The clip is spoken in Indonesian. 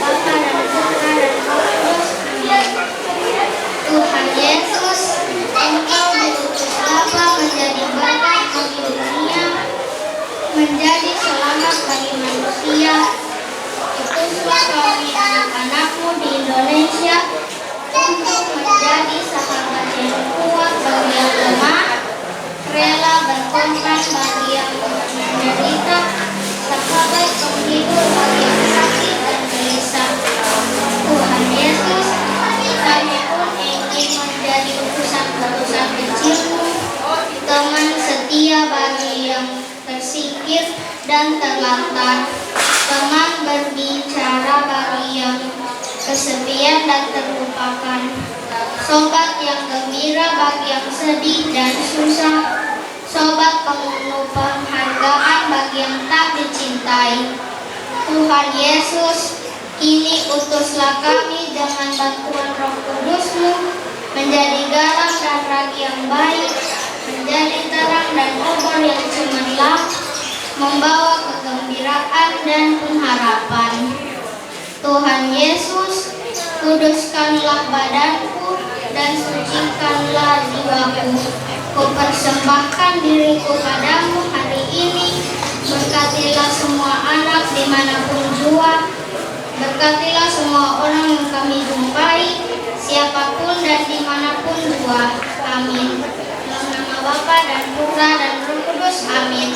Bapa dan Putra dan Roh Kudus. Amin. Tuhan Yesus, Engkau diutus Bapa menjadi berkat bagi dunia, menjadi selamat bagi manusia. Utuslah kami anak-anakmu di Indonesia untuk menjadi sahabat yang kuat bagi yang lemah, rela berkorban bagi yang menderita, sahabat penghibur bagi yang sakit dan gelisah. Tuhan Yesus, kami pun ingin menjadi utusan-utusan kecil-Mu, teman setia bagi yang tersingkir dan terlantar, teman berbicara bagi yang kesepian dan terlupakan, sobat yang gembira bagi yang sedih dan susah, sobat penuh penghargaan bagi yang tak dicintai. Tuhan Yesus, kini utuslah kami dengan bantuan Roh Kudus-Mu menjadi garam dan ragi yang baik, menjadi terang dan obor yang cemerlang, membawa kegembiraan dan pengharapan. Tuhan Yesus, kuduskanlah badanku dan sucikanlah jiwaku. Kupersembahkan diriku padamu hari ini. Berkatilah semua anak dimanapun jua. Berkatilah semua orang yang kami jumpai, siapapun dan dimanapun jua. Amin. Dalam nama Bapa dan Putra dan Roh Kudus. Amin.